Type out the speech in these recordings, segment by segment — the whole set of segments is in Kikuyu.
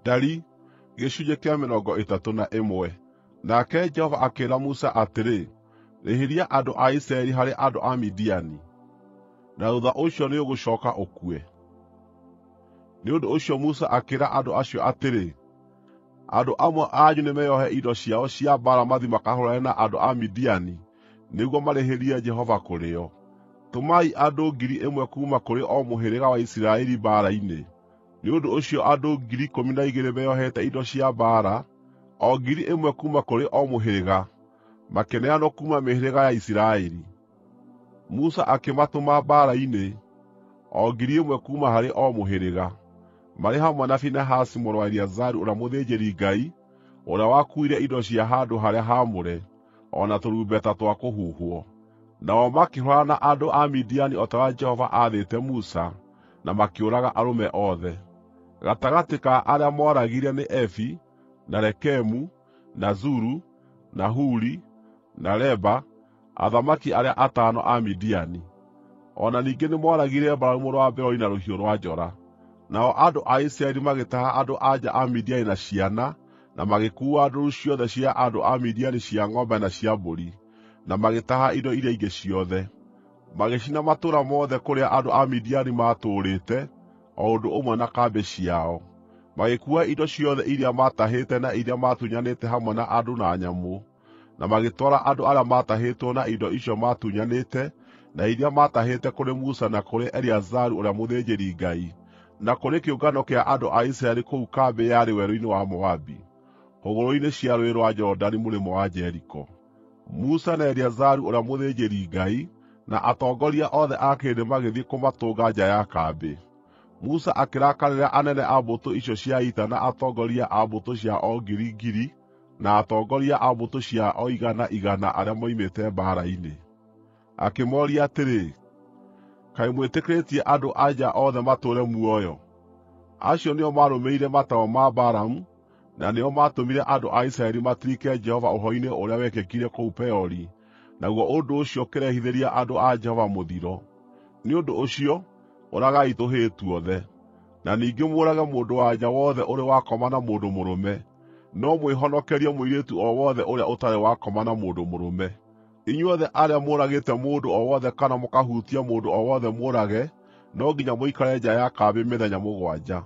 Ndari, gĩcunjĩ kĩa 31. Nake Jehova akĩĩra Musa atĩrĩ, rĩhĩria andũ a Isiraeli harĩ andũ a Midiani, na thutha ũcio nĩũgũcooka ũkue. Nĩ ũndũ ũcio Musa akĩĩra andũ acio atĩrĩ, andũ amwe anyu nĩmeyohe indo ciao cia mbaara mathiĩ makahũũrane na andũ a Midiani, nĩguo marĩhĩrie Jehova kũrĩ o. Tũmai andũ 1,000 kuuma kũrĩ o mũhĩrĩga wa Isiraeli mbaara-inĩ. Nĩ ũndũ ũcio andũ 12,000 meyohete indo cia mbaara, o 1,000 kuuma kũrĩ o mũhĩrĩga, makĩneanwo kuuma mĩhĩrĩga ya Isiraeli. Musa akĩmatũma mbaara-inĩ, o 1,000 kuuma harĩ o mũhĩrĩga, marĩ hamwe na Finehasi mũrũ wa Eleazaru ũrĩa mũthĩnjĩri-Ngai, ũrĩa wakuuire indo cia handũ-harĩa-haamũre, o na tũrumbeta twa kũhuhwo. Nao makĩhũũrana na andũ a Midiani o ta ũrĩa Jehova aathĩte Musa, na makĩũraga arũme othe. Gatagatĩ ka arĩa mooragire nĩ Efi, na Rekemu, na Zuru, na Huri, na Reba, athamaki arĩa 5 a Midiani. O na ningĩ nĩmooragire Balamu mũrũ wa Beori na rũhiũ rwa njora. Nao andũ a Isiraeli magĩtaha andũ-a-nja a Midiani na ciana, na magĩkuua ndũũru ciothe cia andũ a Midiani cia ng'ombe na cia mbũri, na magĩtaha indo iria ingĩ ciothe. Magĩcina matũũra mothe kũrĩa andũ a Midiani maatũũrĩte, o ũndũ ũmwe na kambĩ ciao. Magĩkuua indo ciothe iria maatahĩte na iria maatunyanĩte hamwe na andũ na nyamũ, na magĩtwara andũ arĩa maatahĩtwo na indo icio maatunyanĩte na iria maatahĩte kũrĩ Musa na kũrĩ Eleazaru ũrĩa mũthĩnjĩri-Ngai, na kũrĩ kĩũngano kĩa andũ a Isiraeli kũu kambĩ yarĩ werũ-inĩ wa Moabi, hũgũrũrũ-inĩ cia Rũũĩ rwa Jorodani mũrĩmo wa Jeriko. Musa na Eleazaru ũrĩa mũthĩnjĩri-Ngai na atongoria othe a kĩrĩndĩ magĩthiĩ kũmatũnga nja ya kambĩ. Musa akĩrakarĩra anene a mbũtũ icio cia ita na atongoria a mbũtũ cia o 1,000 na atongoria a mbũtũ cia o 100 arĩa moimĩte mbaara-inĩ. Akĩmooria atĩrĩ, kaĩ mwĩtĩkĩrĩtie andũ-a-nja othe matũũre muoyo? Acio nĩo maarũmĩrĩire mataaro ma Balamu, na nĩo maatũmire andũ a Isiraeli matirike Jehova ũhoro-inĩ ũrĩa wekĩkire kũu Peori, naguo ũndũ ũcio ũkĩrehithĩria andũ a Jehova mũthiro. Nĩ ũndũ ũcio, ũragai tũhĩĩ tuothe, na ningĩ mũũrage mũndũ-wa-nja wothe ũrĩ wakoma na mũndũ mũrũme, no mwĩhonokerie mũirĩtu o wothe ũrĩa ũtarĩ wakoma na mũndũ mũrũme. Inyuothe arĩa mũũragĩte mũndũ o wothe kana mũkahutia mũndũ o wothe mũũrage, no nginya mũikare nja ya kambĩ mĩthenya 7.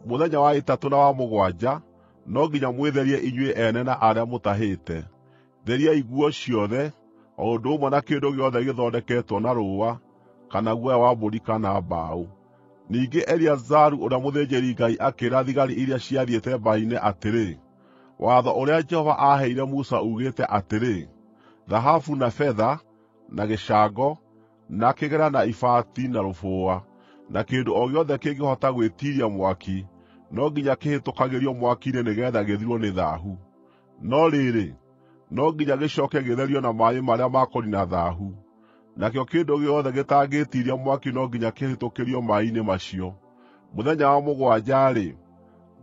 Mũthenya wa 3 na wa 7 no nginya mwĩtherie inyuĩ ene na arĩa mũtahĩte. Theriai nguo ciothe, o ũndũ ũmwe na kĩndũ gĩothe gĩthondeketwo na rũũa, kana guoya wa mbũri kana mbaũ. Ningĩ Eleazaru ũrĩa mũthĩnjĩri-Ngai akĩĩra thigari iria ciathiĩte mbaara-inĩ atĩrĩ, watho ũrĩa Jehova aaheire Musa uugĩte atĩrĩ, thahabu na betha, na gĩcango, na kĩgera na ibati na rũbũa, na kĩndũ o gĩothe kĩngĩhota gwĩtiiria mwaki, no nginya kĩhĩtũkagĩrio mwaki-inĩ nĩgeetha gĩthirwo nĩ thaahu. No rĩrĩ, no nginya gĩcooke gĩtherio na maaĩ marĩa ma kũniina thaahu. Nakĩo kĩndũ gĩothe gĩtangĩĩtiiria mwaki no nginya kĩhĩtũkĩrio maaĩ-inĩ macio. Mũthenya wa 7-rĩ,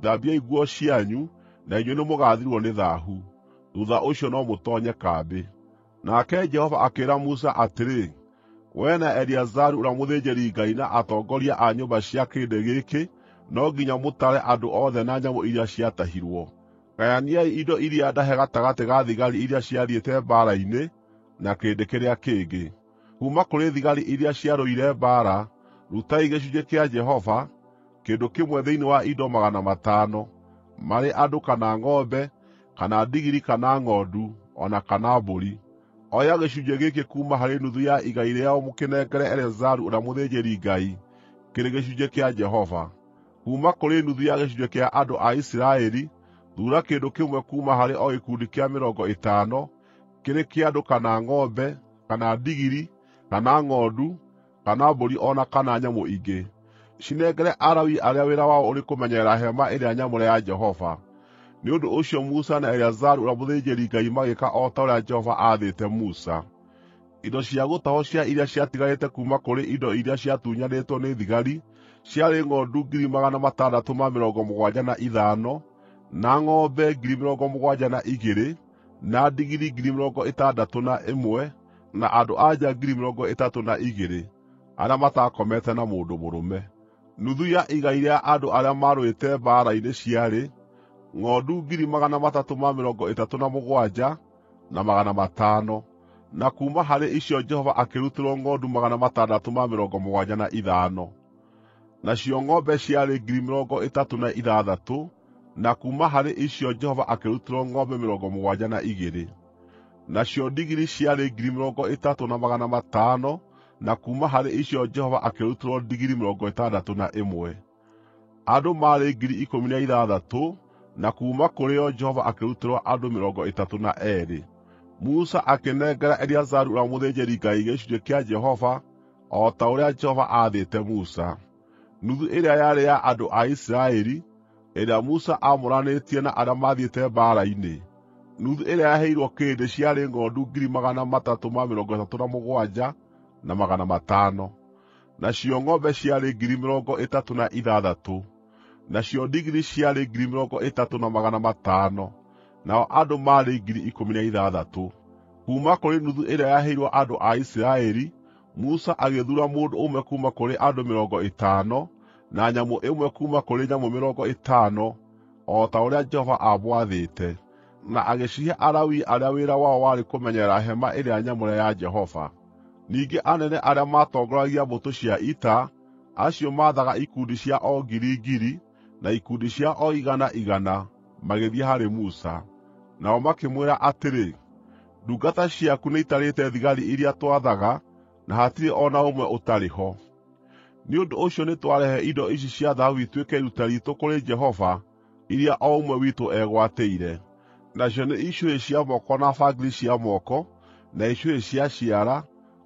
thambiai nguo cianyu, na inyuĩ nĩmũgathirwo nĩ thaahu. Thuutha ũcio no mũtoonye kambĩ. Nake Jehova akĩĩra Musa atĩrĩ, wee na Eleazaru ũrĩa mũthĩnjĩri-Ngai na atongoria a nyũmba cia kĩrĩndĩ gĩkĩ no nginya mũtare andũ othe na nyamũ iria ciatahirwo. Gayaniai indo iria ndahe gatagatĩ ga thigari iria ciathiĩte mbaara-inĩ na kĩrĩndĩ kĩrĩa kĩngĩ. Kuuma kũrĩ thigari iria ciarũire mbaara, rutai gĩcunjĩ kĩa Jehova, kĩndũ kĩmwe thĩinĩ wa indo 500, marĩ andũ kana ng'ombe, kana ndigiri kana ng'ondu, o na kana mbũri. Oya gĩcunjĩ gĩkĩ kuuma harĩ nuthu ya igai rĩao mũkĩnengere Eleazaru ũrĩa mũthĩnjĩri-Ngai, kĩrĩ gĩcunjĩ kĩa Jehova. Kuuma kũrĩ nuthu ya gĩcunjĩ kĩa andũ a Isiraeli, thuura kĩndũ kĩmwe kuuma harĩ o gĩkundi kĩa 50, kĩrĩ kĩa andũ kana ng'ombe, kana ndigiri, kana ng'ondu, kana mbũri o na kana nyamũ ingĩ. Cinengere Alawii arĩa wĩra wao ũrĩ kũmenyerera hema ĩrĩa nyamũre ya Jehova. Nĩ ũndũ ũcio Musa na Eleazaru ũrĩa mũthĩnjĩri-Ngai magĩĩka o ta ũrĩa Jehova aathĩte Musa. Indo cia gũtahwo cia iria ciatigarĩte kuuma kũrĩ indo iria ciatunyanĩtwo nĩ thigari ciarĩ ng'ondu 675,000, na ng'ombe 72,000, na ndigiri 61,000, na andũ-a-nja 32,000 arĩa matakomete na mũndũ mũrũme. Nuthu ya igai rĩa andũ arĩa marũĩte mbaara-inĩ ciarĩ ng'ondu 337,500, na kuuma harĩ icio Jehova akĩrutĩrwo ng'ondu 675. Nacio ng'ombe ciarĩ 36,000, na kuuma harĩ icio Jehova akĩrutĩrwo ng'ombe 72. Nacio ndigiri ciarĩ 30,500, na kuuma harĩ icio Jehova akĩrutĩrwo ndigiri 61. Andũ maarĩ 16,000, na kuuma kũrĩ o Jehova akĩrutĩrwo andũ 32. Musa akĩnengera Eleazaru ũrĩa mũthĩnjĩri-Ngai gĩcunjĩ kĩa Jehova, o ta ũrĩa Jehova aathĩte Musa. Nuthu ĩrĩa yarĩ ya andũ a Isiraeli, ĩrĩa Musa aamũranĩtie na arĩa mathiĩte mbaara-inĩ, nuthu ĩrĩa yaheirwo kĩrĩndĩ ciarĩ ng'ondu 337,500, nacio ng'ombe ciarĩ 36,000, nacio ndigiri ciarĩ 30,500, nao andũ maarĩ 16,000. Kuuma kũrĩ nuthu ĩrĩa yaheirwo andũ a Isiraeli, Musa agĩthuura mũndũ ũmwe kuuma kũrĩ andũ 50, na nyamũ ĩmwe kuuma kũrĩ nyamũ 50, o ta ũrĩa Jehova aamwathĩte, na agĩcihe Alawii arĩa wĩra wao warĩ kũmenyerera hema ĩrĩa nyamũre ya Jehova. Ningĩ anene arĩa matongoragia mbũtũ cia ita, acio maathaga ikundi cia o 1,000 na ikundi cia o 100, magĩthiĩ harĩ Musa. Nao makĩmwĩra atĩrĩ, ndungata ciaku nĩitarĩte thigari iria twathaga, na hatirĩ o na ũmwe ũtarĩ ho. Nĩ ũndũ ũcio nĩtwarehe indo ici cia thahabu ituĩke iruta riitũ kũrĩ Jehova, iria o ũmwe witũ egwatĩire. Nacio nĩ icũhĩ cia moko na bangiri cia moko, na icũhĩ cia ciara,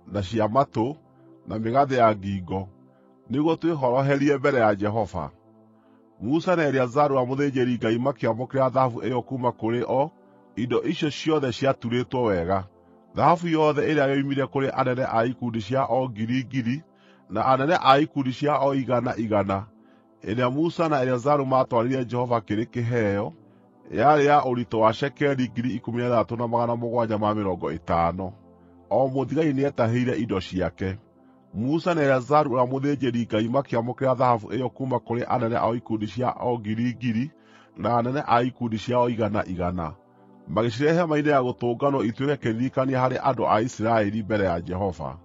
na cia matũ, na mĩgathĩ ya ngingo, nĩguo twĩhoroherie mbere ya Jehova. Musa na Eleazaru wa mũthĩnjĩri-Ngai makĩamũkĩra thahabu ĩyo kuuma kũrĩ o, indo icio ciothe ciaturĩtwo wega. Thahabu yothe ĩrĩa yoimire kũrĩ anene a ikundi cia o 1,000 na anene a ikundi cia o 100, ĩrĩa Musa na Eleazaru maatwarire Jehova kĩrĩ kĩheo, yarĩ ya ũritũ wa cekeri 13,750. O mũthigari nĩetahĩire indo ciake. Musa na Eleazaru ũrĩa mũthĩnjĩri-Ngai makĩamũkĩra thahabu ĩyo kuuma kũrĩ anene a ikundi cia o 1,000 na anene a ikundi cia o 100, magĩcirehe hema-inĩ ya gũtũnganwo ituĩke kĩririkania harĩ andũ a Isiraeli mbere ya Jehova.